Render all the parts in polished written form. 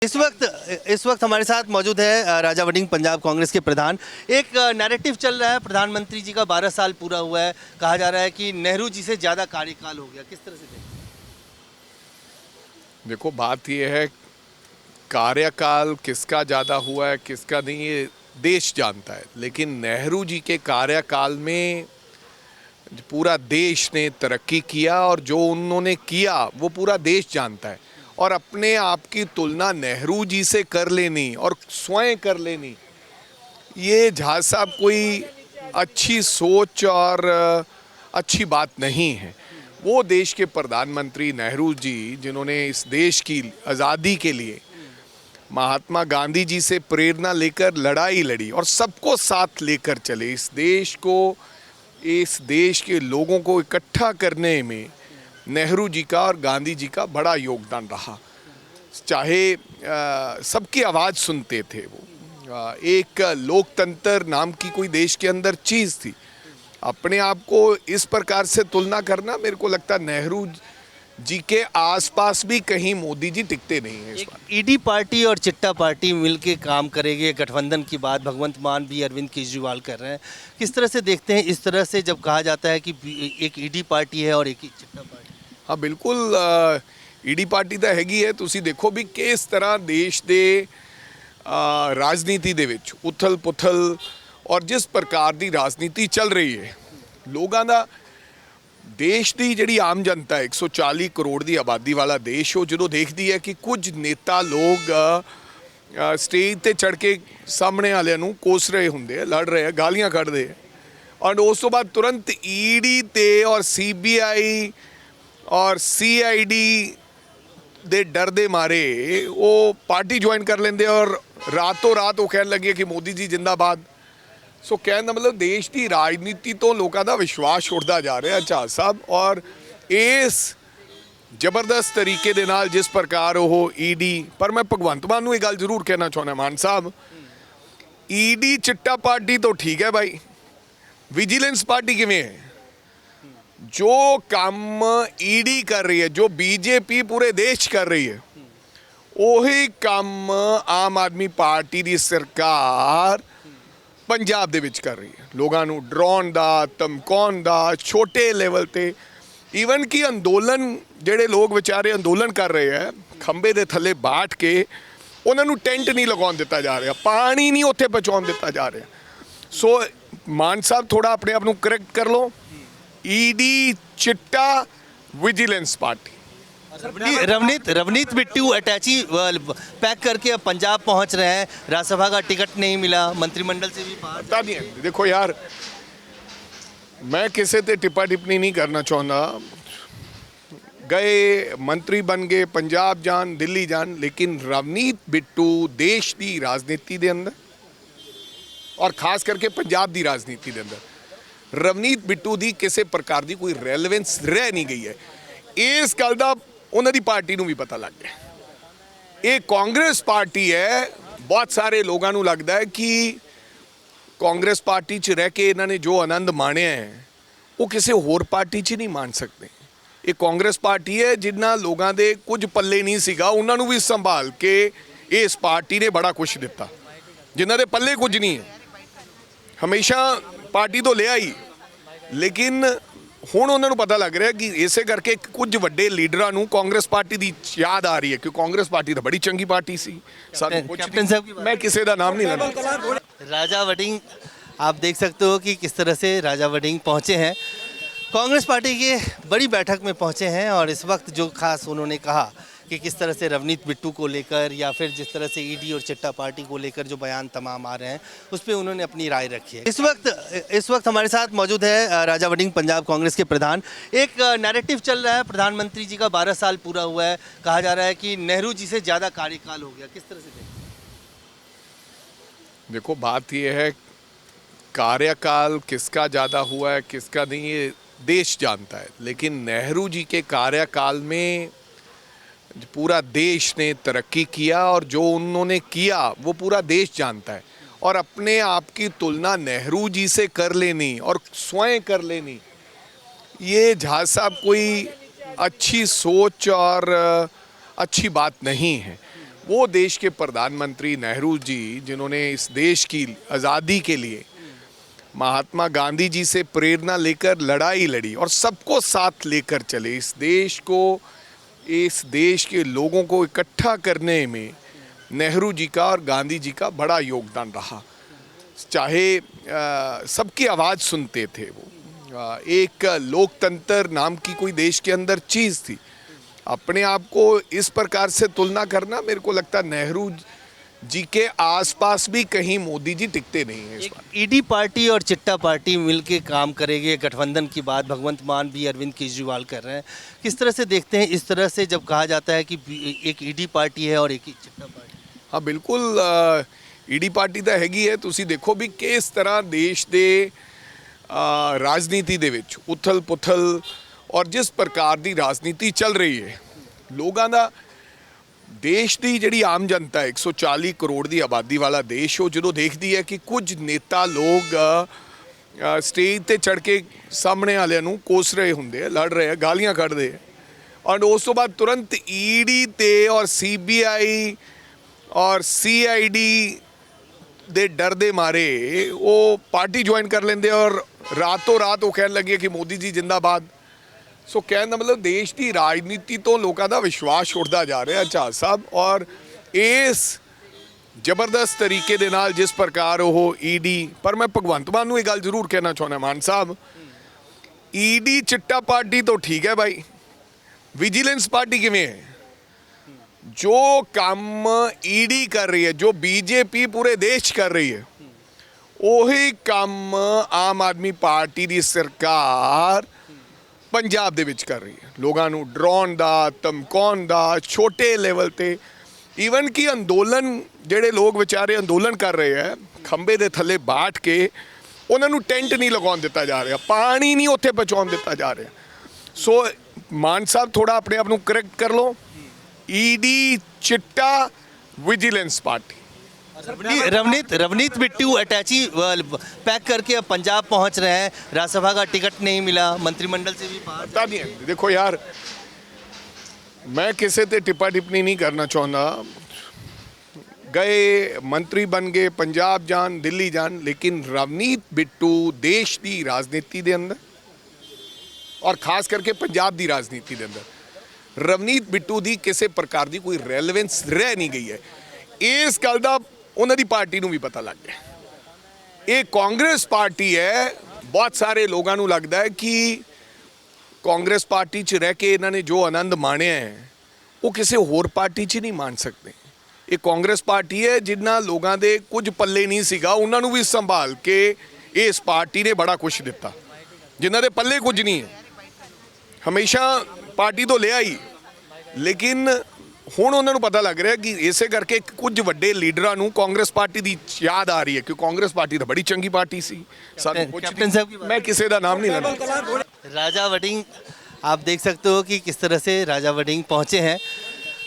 इस वक्त हमारे साथ मौजूद है राजा वड़िंग, पंजाब कांग्रेस के प्रधान। एक नैरेटिव चल रहा है, प्रधानमंत्री जी का 12 साल पूरा हुआ है, कहा जा रहा है कि नेहरू जी से ज़्यादा कार्यकाल हो गया। किस तरह से देखते हैं? देखो, बात यह है, कार्यकाल किसका ज़्यादा हुआ है किसका नहीं, ये देश जानता है। लेकिन नेहरू जी के कार्यकाल में पूरा देश ने तरक्की किया और जो उन्होंने किया वो पूरा देश जानता है। और अपने आप की तुलना नेहरू जी से कर लेनी और स्वयं कर लेनी, ये झा साहब कोई अच्छी सोच और अच्छी बात नहीं है। वो देश के प्रधानमंत्री नेहरू जी, जिन्होंने इस देश की आज़ादी के लिए महात्मा गांधी जी से प्रेरणा लेकर लड़ाई लड़ी और सबको साथ लेकर चले, इस देश के लोगों को इकट्ठा करने में नेहरू जी का और गांधी जी का बड़ा योगदान रहा। चाहे सबकी आवाज़ सुनते थे वो, एक लोकतंत्र नाम की कोई देश के अंदर चीज़ थी। अपने आप को इस प्रकार से तुलना करना, मेरे को लगता है नेहरू जी के आसपास भी कहीं मोदी जी टिकते नहीं हैं इस बार। ईडी पार्टी और चिट्टा पार्टी मिलके काम करेगी, गठबंधन की बात भगवंत मान भी अरविंद केजरीवाल कर रहे हैं। किस तरह से देखते हैं इस तरह से जब कहा जाता है कि एक ईडी पार्टी है और एक चिट्टा पार्टी? हाँ बिल्कुल, ईडी पार्टी तो हैगी है। तुसी देखो भी किस तरह देश दे राजनीति दे विच उथल पुथल और जिस प्रकार की राजनीति चल रही है, लोगों का देश की जिहड़ी आम जनता है, 140 करोड़ की आबादी वाला देश, वो जो देखती है कि कुछ नेता लोग स्टेज ते चढ़ के सामने वाले नूं कोस रहे होंगे, लड़ रहे हैं, गालियां कढ़ते हैं, और उस तो बाद तुरंत ईडी ते और सीबीआई और सीआईडी दे डर दे मारे वो पार्टी ज्वाइन कर लेंदे और रातों रात वो कहने लगे कि मोदी जी जिंदाबाद। सो कहने का मतलब देश की राजनीति तो लोगों का विश्वास उड़ता जा रहा है झा साहब। और इस जबरदस्त तरीके दे नाल जिस प्रकार वो ईडी, पर मैं भगवंत मान नूं ये गल जरूर कहना चाहना, मान साहब, ईडी चिट्टा पार्टी तो ठीक है भाई, विजिलेंस पार्टी किवें है? जो काम ईडी कर रही है, जो बीजेपी पूरे देश कर रही है, वही काम आम आदमी पार्टी की सरकार पंजाब दे विच कर रही है। लोगों को डराउण दा, धमकाउण दा, छोटे लेवल ते, ईवन कि अंदोलन जिहड़े लोग बेचारे अंदोलन कर रहे हैं, खंबे दे थले बैठ के उन्होंने टेंट नहीं लगाउण दिता जा रहा, पानी नहीं उत्थे पहुँचाउण दिता जा रहा। सो मान साहब थोड़ा अपने आप को करैक्ट कर लो। ईडी, चिट्टा, विजिलेंस पार्टी। रवनीत बिट्टू अटैची पैक करके अब पंजाब पहुंच रहे हैं, राज्यसभा का टिकट नहीं मिला, मंत्रिमंडल से भी बाहर। पता नहीं है, देखो यार, मैं किसी ते टिप्पा टिप्पणी नहीं करना चाहता। गए मंत्री बन गए, पंजाब जान, दिल्ली जान, लेकिन रवनीत बिट्टू देश की राजनीति के अंदर और खास करके पंजाब की राजनीति के अंदर रवनीत बिट्टू की किसी प्रकार की कोई रेलेवेंस रह नहीं गई है। इस गल का उन्होंने पार्टी को भी पता लग गया। ये कांग्रेस पार्टी है, बहुत सारे लोगों को लगता है कि कांग्रेस पार्टी च रह के इन्होंने जो आनंद माणिया है वो किसी होर पार्टी च नहीं मान सकते। ये कांग्रेस पार्टी है जिन्ना लोगों के कुछ पल्ले नहीं सीगा, उन्होंने भी संभाल के इस पार्टी ने बड़ा कुछ दिता। जिन्हों के पल्ले कुछ नहीं है, हमेशा पार्टी तो लिया ही, लेकिन हुण उन्होंने पता लग रहा है कि इसे करके कुछ वड्डे लीडरां नूं कांग्रेस पार्टी की याद आ रही है कि कांग्रेस पार्टी तो बड़ी चंगी पार्टी सी। कैप्टन साहब की मैं किसी का नाम नहीं लेना। राजा वड़िंग, आप देख सकते हो कि किस तरह से राजा वड़िंग पहुंचे हैं, कांग्रेस पार्टी के बड़ी बैठक में पहुंचे हैं। और इस वक्त जो खास उन्होंने कहा कि किस तरह से रवनीत बिट्टू को लेकर या फिर जिस तरह से ईडी और चिट्टा पार्टी को लेकर जो बयान तमाम आ रहे हैं, उस पर उन्होंने अपनी राय रखी है। इस वक्त हमारे साथ मौजूद है राजा वड़िंग, पंजाब कांग्रेस के प्रधान। एक नैरेटिव चल रहा है, प्रधानमंत्री जी का 12 साल पूरा हुआ है, कहा जा रहा है कि नेहरू जी से ज़्यादा कार्यकाल हो गया। किस तरह से देखते हैं? देखो, बात यह है, कार्यकाल किसका ज़्यादा हुआ है किसका नहीं, ये देश जानता है। लेकिन नेहरू जी के कार्यकाल में पूरा देश ने तरक्की किया और जो उन्होंने किया वो पूरा देश जानता है। और अपने आप की तुलना नेहरू जी से कर लेनी और स्वयं कर लेनी, ये झा साहब कोई अच्छी सोच और अच्छी बात नहीं है। वो देश के प्रधानमंत्री नेहरू जी जिन्होंने इस देश की आज़ादी के लिए महात्मा गांधी जी से प्रेरणा लेकर लड़ाई लड़ी और सबको साथ लेकर चले, इस देश के लोगों को इकट्ठा करने में नेहरू जी का और गांधी जी का बड़ा योगदान रहा। चाहे सबकी आवाज़ सुनते थे वो, एक लोकतंत्र नाम की कोई देश के अंदर चीज़ थी। अपने आप को इस प्रकार से तुलना करना, मेरे को लगता नेहरू जी के आसपास भी कहीं मोदी जी टिकते नहीं हैं इस बार। ईडी पार्टी और चिट्टा पार्टी मिलके काम करेगी, गठबंधन की बात भगवंत मान भी अरविंद केजरीवाल कर रहे हैं। किस तरह से देखते हैं इस तरह से जब कहा जाता है कि एक ईडी पार्टी है और एक ही चिट्टा पार्टी? हाँ बिल्कुल, ईडी पार्टी ਤਾਂ ਹੈਗੀ ਹੈ। ਤੁਸੀਂ ਦੇਖੋ ਵੀ ਕਿਸ ਤਰ੍ਹਾਂ ਦੇਸ਼ ਦੇ ਰਾਜਨੀਤੀ ਦੇ ਵਿੱਚ ਉਥਲ ਪੁਥਲ ਔਰ ਜਿਸ ਪ੍ਰਕਾਰ ਦੀ ਰਾਜਨੀਤੀ ਚੱਲ ਰਹੀ ਹੈ, ਲੋਕਾਂ ਦਾ ਦੇਸ਼ ਦੀ ਜਿਹੜੀ ਆਮ ਜਨਤਾ ਹੈ 140 ਕਰੋੜ ਦੀ ਆਬਾਦੀ ਵਾਲਾ ਦੇਸ਼, ਉਹ ਜਦੋਂ ਦੇਖਦੀ ਹੈ ਕਿ ਕੁਝ ਨੇਤਾ ਲੋਕ ਸਟੇਜ ਤੇ ਚੜ ਕੇ ਸਾਹਮਣੇ ਵਾਲਿਆਂ ਨੂੰ ਕੋਸ ਰਹੇ ਹੁੰਦੇ ਆ, ਲੜ ਰਹੇ ਆ, ਗਾਲੀਆਂ ਕੱਢਦੇ ਆ, ਔਰ ਉਸ ਤੋਂ ਬਾਅਦ ਤੁਰੰਤ ਈਡੀ ਤੇ ਔਰ ਸੀਬੀਆਈ ਔਰ ਸੀਆਈਡੀ ਦੇ ਡਰ ਦੇ ਮਾਰੇ ਉਹ ਪਾਰਟੀ ਜੁਆਇਨ ਕਰ ਲੈਂਦੇ ਔਰ ਰਾਤੋਂ ਰਾਤ ਉਹ ਕਹਿਣ ਲੱਗੇ ਕਿ ਮੋਦੀ ਜੀ ਜਿੰਦਾਬਾਦ। ਸੋ ਕਹਿਣ ਦਾ ਮਤਲਬ ਦੇਸ਼ ਦੀ ਰਾਜਨੀਤੀ ਤੋਂ ਲੋਕਾਂ ਦਾ ਵਿਸ਼ਵਾਸ ਉੱਠਦਾ ਜਾ ਰਿਹਾ ਝਾਜ ਸਾਹਿਬ, ਔਰ ਇਸ ਜ਼ਬਰਦਸਤ ਤਰੀਕੇ ਦੇ ਨਾਲ ਜਿਸ ਪ੍ਰਕਾਰ ਉਹ ਈਡੀ, ਪਰ ਮੈਂ ਭਗਵੰਤ ਮਾਨ ਨੂੰ ਇਹ ਗੱਲ ਜ਼ਰੂਰ ਕਹਿਣਾ ਚਾਹੁੰਦਾ, ਮਾਨ ਸਾਹਿਬ ਈਡੀ ਚਿੱਟਾ ਪਾਰਟੀ ਤੋਂ ਠੀਕ ਹੈ ਭਾਈ, ਵਿਜੀਲੈਂਸ ਪਾਰਟੀ ਕਿਵੇਂ ਹੈ? जो काम ईडी कर रही है, जो बीजेपी पूरे देश कर रही है, ਉਹੀ ਕੰਮ ਆਮ ਆਦਮੀ ਪਾਰਟੀ ਦੀ ਸਰਕਾਰ ਪੰਜਾਬ ਦੇ ਵਿੱਚ ਕਰ ਰਹੀ ਹੈ। ਲੋਕਾਂ ਨੂੰ ਡਰਾਉਣ ਦਾ, ਧਮਕਾਉਣ ਦਾ, ਛੋਟੇ ਲੈਵਲ ਤੇ ਈਵਨ ਕਿ ਅੰਦੋਲਨ, ਜਿਹੜੇ ਲੋਕ ਵਿਚਾਰੇ ਅੰਦੋਲਨ ਕਰ ਰਹੇ ਹੈ ਖੰਬੇ ਦੇ ਥੱਲੇ ਬਾਟ ਕੇ, ਉਹਨਾਂ ਨੂੰ ਟੈਂਟ ਨਹੀਂ ਲਗਾਉਣ ਦਿੱਤਾ ਜਾ ਰਿਹਾ, ਪਾਣੀ ਨਹੀਂ ਉੱਥੇ ਪਹੁੰਚਾਉਣ ਦਿੱਤਾ ਜਾ ਰਿਹਾ। ਸੋ ਮਾਨ ਸਾਹਿਬ ਥੋੜਾ ਆਪਣੇ ਆਪ ਨੂੰ ਕਰੈਕਟ ਕਰ ਲਓ। ईडी चिट्टा विजिलेंस पार्टी। रवनीत बिट्टू अटैची पैक करके अब पंजाब पहुंच रहे हैं, राज्यसभा का टिकट नहीं मिला, मंत्रिमंडल से भी बाहर। पता नहीं है, देखो यार मैं किसी से टिप्पा टिप्पणी नहीं करना चाहता, गए मंत्री बन गए, पंजाब जान, दिल्ली जान, लेकिन रवनीत बिट्टू देश की राजनीति के अंदर और खास करके पंजाब की राजनीति के अंदर ਰਵਨੀਤ ਬਿੱਟੂ ਦੀ ਕਿਸੇ ਪ੍ਰਕਾਰ ਦੀ ਕੋਈ ਰੈਲੇਵੈਂਸ ਰਹਿ ਨਹੀਂ ਗਈ ਹੈ। ਇਸ ਗੱਲ ਦਾ ਉਹਨਾਂ ਦੀ ਪਾਰਟੀ ਨੂੰ ਵੀ ਪਤਾ ਲੱਗ ਗਿਆ। ਇਹ ਕਾਂਗਰਸ ਪਾਰਟੀ ਹੈ। ਬਹੁਤ ਸਾਰੇ ਲੋਕਾਂ ਨੂੰ ਲੱਗਦਾ ਹੈ ਕਿ ਕਾਂਗਰਸ ਪਾਰਟੀ 'ਚ ਰਹਿ ਕੇ ਇਹਨਾਂ ਨੇ ਜੋ ਆਨੰਦ ਮਾਣਿਆ ਹੈ ਉਹ ਕਿਸੇ ਹੋਰ ਪਾਰਟੀ 'ਚ ਨਹੀਂ ਮਾਣ ਸਕਦੇ। ਇਹ ਕਾਂਗਰਸ ਪਾਰਟੀ ਹੈ ਜਿਨ੍ਹਾਂ ਲੋਕਾਂ ਦੇ ਕੁਝ ਪੱਲੇ ਨਹੀਂ ਸੀਗਾ, ਉਹਨਾਂ ਨੂੰ ਵੀ ਸੰਭਾਲ ਕੇ ਇਸ ਪਾਰਟੀ ਨੇ ਬੜਾ ਕੁਝ ਦਿੱਤਾ। ਜਿਨ੍ਹਾਂ ਦੇ ਪੱਲੇ ਕੁਝ ਨਹੀਂ ਹੈ ਹਮੇਸ਼ਾ ਪਾਰਟੀ ਤੋਂ ਲਿਆ ਹੀ, ਲੇਕਿਨ ਹੁਣ ਉਹਨਾਂ ਨੂੰ ਪਤਾ ਲੱਗ ਰਿਹਾ ਕਿ ਇਸੇ ਕਰਕੇ ਕੁਝ ਵੱਡੇ ਲੀਡਰਾਂ ਨੂੰ ਕਾਂਗਰਸ ਪਾਰਟੀ ਦੀ ਯਾਦ ਆ ਰਹੀ ਹੈ ਕਿ ਕਾਂਗਰਸ ਪਾਰਟੀ ਤਾਂ ਬੜੀ ਚੰਗੀ ਪਾਰਟੀ ਸੀ। मैं किसी का नाम नहीं लेना। राजा वड़िंग, आप देख सकते हो कि किस तरह से राजा वड़िंग पहुंचे हैं,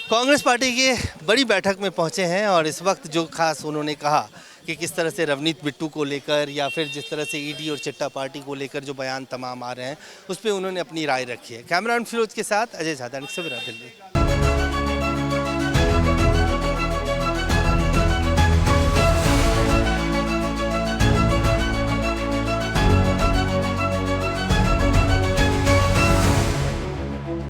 कांग्रेस पार्टी के बड़ी बैठक में पहुंचे हैं और इस वक्त जो खास उन्होंने कहा कि किस तरह से रवनीत बिट्टू को लेकर या फिर जिस तरह से ईडी और चिट्टा पार्टी को लेकर जो बयान तमाम आ रहे हैं उस पर उन्होंने अपनी राय रखी है। कैमरामैन फिरोज के साथ अजय झादानी, सवेरा दिल्ली।